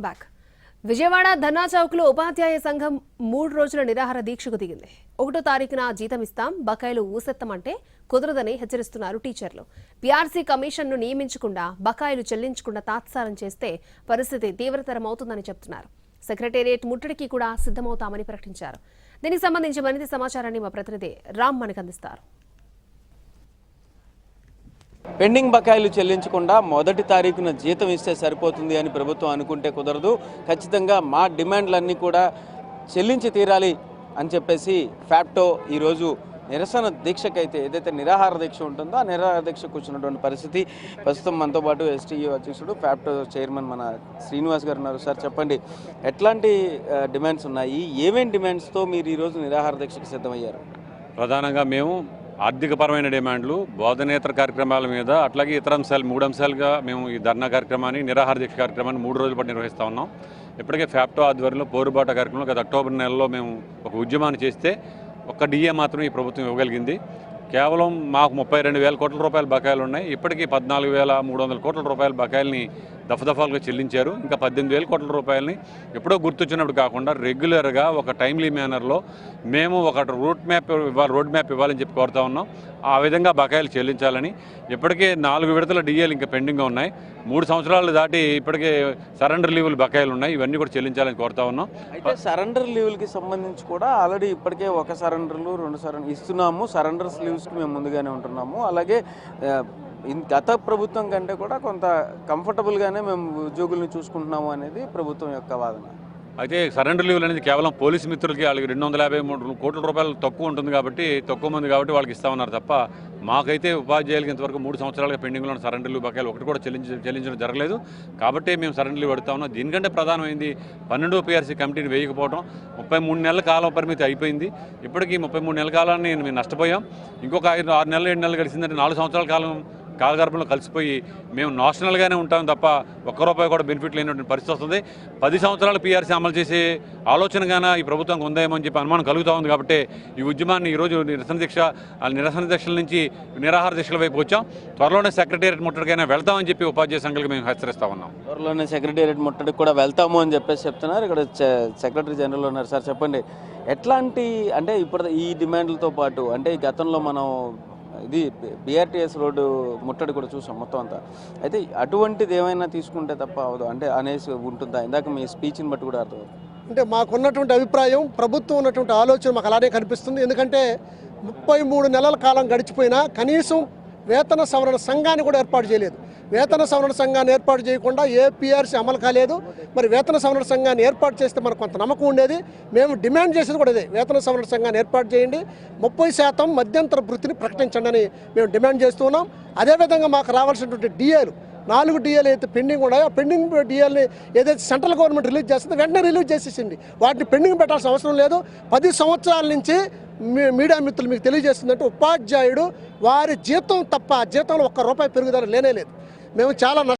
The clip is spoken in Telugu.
బ్యాక్ విజయవాడ ధర్నా చౌక్లో ఉపాధ్యాయ సంఘం 3 రోజుల నిరాహార దీక్షకు దిగింది. 1వ తారీఖున జీతం ఇస్తాం, బకాయిలు ఊసెత్తమంటే కుదరదని హెచ్చరిస్తున్నారు టీచర్లు. పీఆర్సీ కమిషన్ను నియమించకుండా బకాయిలు చెల్లించకుండా తాత్సారం చేస్తే పరిస్థితి తీవ్రతరమవుతుందని చెప్తున్నారు. సెక్రటేరియట్ ముట్టడికి కూడా సిద్ధమవుతామని ప్రకటించారు. దీనికి సంబంధించి మరింత సమాచారాన్ని మా ప్రతినిధి రామ్ మనకు అందిస్తారు. పెండింగ్ బకాయిలు చెల్లించకుండా 1వ తారీఖున జీతం ఇస్తే సరిపోతుంది అని ప్రభుత్వం అనుకుంటే కుదరదు. ఖచ్చితంగా మా డిమాండ్లన్నీ కూడా చెల్లించి తీరాలి అని చెప్పేసి ఫ్యాప్టో ఈరోజు నిరసన దీక్షకైతే ఏదైతే నిరాహార దీక్ష ఉంటుందో ఆ నిరాహార దీక్ష కూర్చున్నటువంటి పరిస్థితి. ప్రస్తుతం మనతో పాటు ఎస్టీయూ అధ్యక్షుడు ఫ్యాప్టో చైర్మన్ మన శ్రీనివాస్ గారు ఉన్నారు. సార్ చెప్పండి, ఎట్లాంటి డిమాండ్స్ ఉన్నాయి, ఏమేం డిమాండ్స్తో మీరు ఈరోజు నిరాహార దీక్షకు సిద్ధమయ్యారు? ప్రధానంగా మేము ఆర్థికపరమైన డిమాండ్లు, బోధనేతర కార్యక్రమాల మీద, అట్లాగే ఇతర అంశాలు 3 అంశాలుగా మేము ఈ ధర్నా కార్యక్రమాన్ని, నిరాహార దీక్ష కార్యక్రమాన్ని 3 రోజుల పాటు నిర్వహిస్తూ ఉన్నాం. ఇప్పటికే ఫ్యాప్టో ఆధ్వర్యంలో పోరుబాట కార్యక్రమంలో గత అక్టోబర్ నెలలో మేము ఒక ఉద్యమాన్ని చేస్తే ఒక్క డిఏ మాత్రం ఈ ప్రభుత్వం ఇవ్వగలిగింది. కేవలం మాకు 32,000 కోట్ల రూపాయల బకాయిలు ఉన్నాయి. ఇప్పటికీ 14,300 కోట్ల రూపాయల బకాయిల్ని దఫదఫాలుగా చెల్లించారు. ఇంకా 18,000 కోట్ల రూపాయలని ఎప్పుడో గుర్తొచ్చినప్పుడు కాకుండా రెగ్యులర్గా ఒక టైమ్లీ మేనర్లో మేము ఒక రోడ్ మ్యాప్ ఇవ్వాలని చెప్పి కోరుతా ఉన్నాం. ఆ విధంగా బకాయిలు చెల్లించాలని. ఇప్పటికే 4 విడతల డిఏలు ఇంకా పెండింగ్గా ఉన్నాయి. 3 సంవత్సరాలు దాటి ఇప్పటికే సరెండర్ లీవులు బకాయిలు ఉన్నాయి. ఇవన్నీ కూడా చెల్లించాలని కోరుతా ఉన్నాం. అయితే సరెండర్ లీవులకి సంబంధించి కూడా ఆల్రెడీ ఇప్పటికే 1 సరెండర్లు 2 సరెండర్ ఇస్తున్నాము. సరెండర్ లీవ్స్కి మేము ముందుగానే ఉంటున్నాము. అలాగే గత ప్రభుత్వం కంటే కూడా కొంత కంఫర్టబుల్గానే మేము ఉద్యోగుల్ని చూసుకుంటున్నాము అనేది ప్రభుత్వం యొక్క వాదన. అయితే సరెండర్ లీవ్లు అనేది కేవలం పోలీసు మిత్రులకి వాళ్ళకి 253 కోట్ల రూపాయలు తక్కువ ఉంటుంది కాబట్టి, తక్కువ మంది కాబట్టి వాళ్ళకి ఇస్తామన్నారు తప్ప మాకైతే ఉపాధ్యాయులకి ఇంతవరకు 3 సంవత్సరాలుగా పెండింగ్లో ఉన్న సరెండర్ లీవ్ బకాయిలు ఒకటి కూడా చెల్లించడం జరగలేదు. కాబట్టి మేము సరెండర్ లీవ్ అడుగుతా ఉన్నాం. దీనికంటే ప్రధానమైంది 12వ పీఆర్సీ కమిటీని వేయకపోవడం. 33 నెలల కాల పరిమితి అయిపోయింది. ఇప్పటికీ 33 నెలల కాలాన్ని మేము నష్టపోయాం. ఇంకొక 6 నెలలు 7 నెలలు గడిచిందంటే 4 సంవత్సరాల కాలం కాలగర్భంలో కలిసిపోయి మేము నేషనల్గానే ఉంటాం తప్ప ₹1 కూడా బెనిఫిట్ లేనటువంటి పరిస్థితి వస్తుంది. 10 సంవత్సరాలు పీఆర్సీ అమలు చేసే ఆలోచనగానే ఈ ప్రభుత్వం ఉందేమో అని చెప్పి అనుమానం కలుగుతూ ఉంది. కాబట్టి ఈ ఉద్యమాన్ని ఈరోజు నిరసన దీక్షల నుంచి నిరాహార దీక్షల వైపు వచ్చాం. త్వరలోనే సెక్రటేరియట్ ముట్టడికైనా వెళ్తామని చెప్పి ఉపాధ్యాయ సంఘాలకు మేము హెచ్చరిస్తా ఉన్నాం. త్వరలోనే సెక్రటేరియట్ ముట్టడికి కూడా వెళ్తాము అని చెప్పేసి చెప్తున్నారు. ఇక్కడ సెక్రటరీ జనరల్ ఉన్నారు. సార్ చెప్పండి, ఎట్లాంటి అంటే ఇప్పుడు ఈ డిమాండ్లతో పాటు అంటే ఈ గతంలో మనం ఇది బీఆర్టీఎస్ రోడ్డు ముట్టడి కూడా చూసాం మొత్తం అంతా. అయితే అటువంటిది ఏమైనా తీసుకుంటే తప్ప అవదు అంటే అనేసి ఉంటుందా? ఇందాక మీ స్పీచ్ని బట్టి కూడా అర్థం. అంటే మాకున్నటువంటి అభిప్రాయం, ప్రభుత్వం ఉన్నటువంటి ఆలోచన మాకు అలానే కనిపిస్తుంది. ఎందుకంటే 33 నెలల కాలం గడిచిపోయినా కనీసం వేతన సవరణ సంఘాన్ని కూడా ఏర్పాటు చేయలేదు. వేతన సవరణ సంఘాన్ని ఏర్పాటు చేయకుండా ఏ పీఆర్సీ అమలు కాలేదు. మరి వేతన సవరణ సంఘాన్ని ఏర్పాటు చేస్తే మనకు కొంత నమ్మకం ఉండేది. మేము డిమాండ్ చేసేది కూడా ఇదే, వేతన సవరణ సంఘాన్ని ఏర్పాటు చేయండి, 30% మధ్యంతర వృత్తిని ప్రకటించండి అని మేము డిమాండ్ చేస్తున్నాం. అదేవిధంగా మాకు రావాల్సినటువంటి డిఏలు 4 డిఏలు అయితే పెండింగ్ ఉన్నాయో, ఆ పెండింగ్ డిఏల్ని ఏదైతే సెంట్రల్ గవర్నమెంట్ రిలీజ్ చేస్తుందో వెంటనే రిలీజ్ చేసేసింది. వాటిని పెండింగ్ పెట్టాల్సిన అవసరం లేదు. 10 సంవత్సరాల నుంచి మీడియా మిత్రులు మీకు తెలియజేస్తుందంటే ఉపాధ్యాయుడు వారి జీతం తప్ప జీతంలో ₹1 పెరుగుదల లేనే లేదు. మేము చాలా